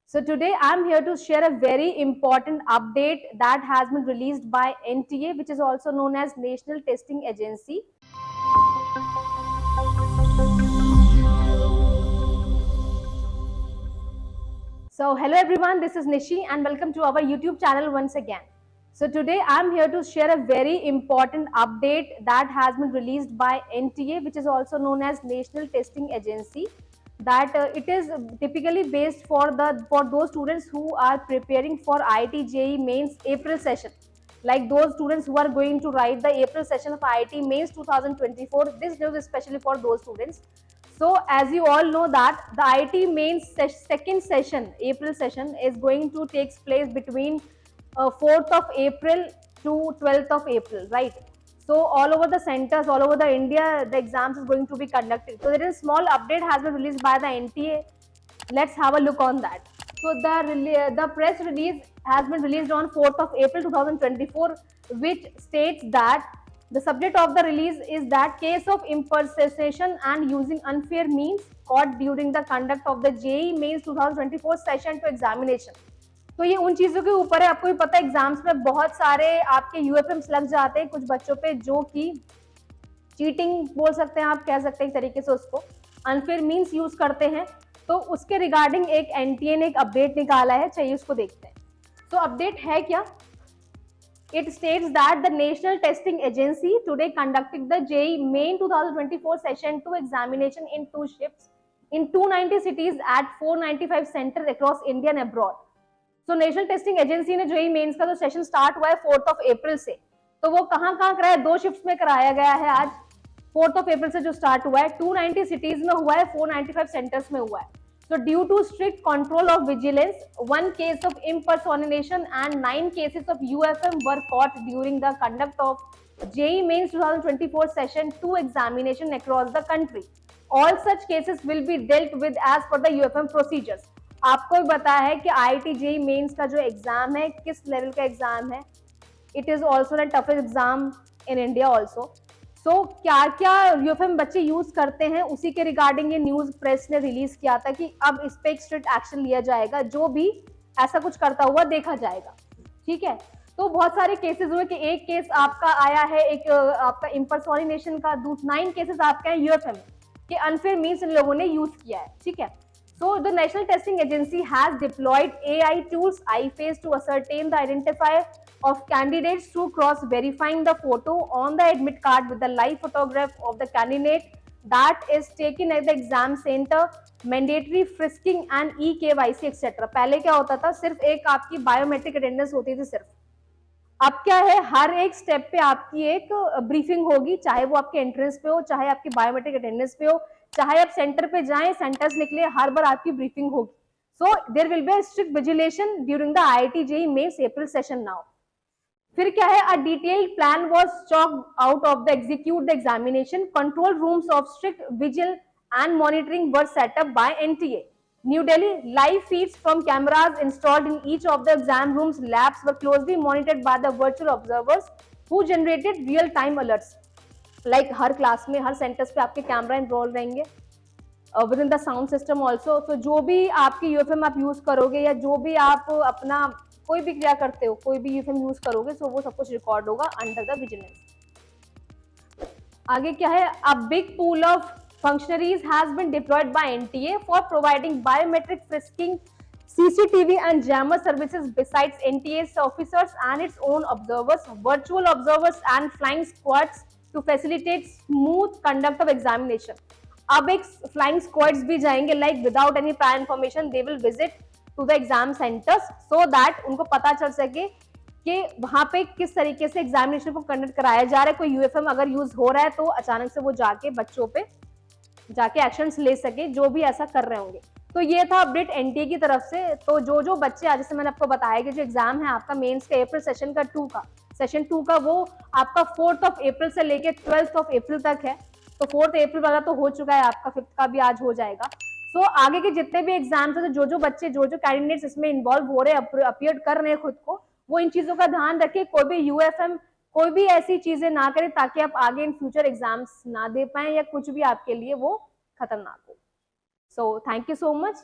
So today I'm here to share a very important update that has been released by NTA, which is also known as National Testing Agency. So hello everyone, this is Nishi and welcome to our YouTube channel once again. So today I'm here to share a very important update that has been released by NTA, which is also known as National Testing Agency. That it is typically based for those students who are preparing for IIT JEE Mains April session, like those students who are going to write the April session of IIT Mains 2024. This news is especially for those students. So as you all know that the IIT Mains second session, April session, is going to take place between 4th of April to 12th of April, right? So all over the centers, all over the India, the exams is going to be conducted. So there is a small update has been released by the NTA. Let's have a look on that. So the press release has been released on 4th of April 2024, which states that the subject of the release is that case of impersonation and using unfair means caught during the conduct of the JEE Mains 2024 session to examination. तो ये उन चीजों के ऊपर है. आपको भी पता है एग्जाम्स में बहुत सारे आपके यूएफएम्स लग जाते हैं कुछ बच्चों पे, जो कि चीटिंग बोल सकते हैं, आप कह सकते हैं एक तरीके से उसको अनफेयर मींस यूज करते हैं. तो उसके रिगार्डिंग एक एनटीए ने एक अपडेट निकाला है, चाहिए उसको देखते हैं. तो अपडेट है क्या? It states that the National Testing Agency today conducted the JEE Main 2024 Session 2 examination in 2 shifts in 290 cities at 495 centers across India and abroad. So National Testing Agency ने JEE Mains का जो session start हुआ है 4th of April से, तो वो कहाँ कराया है? 2 शिफ्ट्स में कराया गया है. आज 4th of April से जो स्टार्ट हुआ है 290 सिटीज में हुआ है, 495 सेंटर्स में हुआ है. So due to strict control of vigilance, 1 case of impersonation and 9 cases of UFM were caught during the conduct of JEE Mains 2024 Session 2 examination across the country. All such cases will be dealt with as per the UFM procedures. आपको भी पता है कि IIT JEE Mains का जो exam है किस level का एग्जाम है. It is also the toughest exam in India also. तो क्या क्या यूएफएम बच्चे यूज करते हैं, उसी के रिगार्डिंग ये न्यूज प्रेस ने रिलीज किया था कि अब इस पे एक स्ट्रिक्ट एक्शन लिया जाएगा, जो भी ऐसा कुछ करता हुआ देखा जाएगा. ठीक है. तो बहुत सारे केसेस हुए कि एक केस आपका आया है, एक आपका इम्पर्सोनेशन का, 9 केसेस आपका है यूएफएम के अनफेयर मीन्स इन लोगों ने यूज किया है. ठीक है. So the National Testing Agency has deployed AI tools iFace to ascertain the identifier of candidates through cross-verifying the photo on the admit card with the live photograph of the candidate that is taken at the exam center, mandatory frisking and e-KYC etc. पहले क्या होता था? सिर्फ एक आपकी biometric attendance होती थी सिर्फ. अब क्या है? हर एक स्टेप पे आपकी एक ब्रीफिंग होगी, चाहे वो आपके एंट्रेंस पे हो, चाहे आपकी बायोमेट्रिक अटेंडेंस पे हो, चाहे आप सेंटर पे जाएं, सेंटर्स निकले, हर बार आपकी ब्रीफिंग होगी. So there will be strict vigilation during the IIT JEE Mains April सेशन नाउ. फिर क्या है? A detailed plan was chalked out of the execute the examination. Control rooms of strict vigil and monitoring were set up by NTA. New Delhi, live feeds from cameras installed in each of the exam rooms labs were closely monitored by the virtual observers who generated real-time alerts. Like her class में, हर centres पे आपके camera enrol रहेंगे with in the sound system also. तो जो भी आपकी UFM आप use करोगे या जो भी आप अपना कोई भी क्रिया करते हो, कोई भी यूएफएम यूज करोगे, सो वो सब कुछ रिकॉर्ड होगा अंडर द विजिलेंस. आगे क्या है? A big pool of functionaries has been deployed by NTA for providing biometric frisking, CCTV and jammer services besides NTA's officers and its own observers, virtual observers and flying squads to facilitate smooth conduct of examination. अब एक flying squads भी जाएंगे, like without any prior information they will visit to the exam centers so that उनको पता चल सके कि वहां पे किस तरीके से एग्जामिनेशन को कंडक्ट कराया जा रहा है. कोई यूएफएम अगर यूज हो रहा है तो अचानक से वो जाके बच्चों पे जाके एक्शंस ले सके, जो भी ऐसा कर रहे होंगे. तो ये था अपडेट एनटीए की तरफ से. तो जो बच्चे, आज जैसे मैंने आपको बताया कि जो एग्जाम है आपका मेंस का अप्रैल सेशन का 2 का, सेशन 2 का, वो आपका 4th of April से लेके 12th of April तक है. तो 4th April वाला तो हो चुका है, आपका 5th का भी आज हो जाएगा. सो आगे के जितने भी एग्जाम्स है, जो बच्चे, जो कैंडिडेट्स इसमें इन्वॉल्व हो रहे हैं, अपीयर कर रहे हैं खुद को, वो इन चीजों का ध्यान रखें. कोई भी यूएफएम, कोई भी ऐसी चीजें ना करें ताकि आप आगे इन फ्यूचर एग्जाम्स ना दे पाए या कुछ भी आपके लिए वो खतरनाक हो. So thank you so much.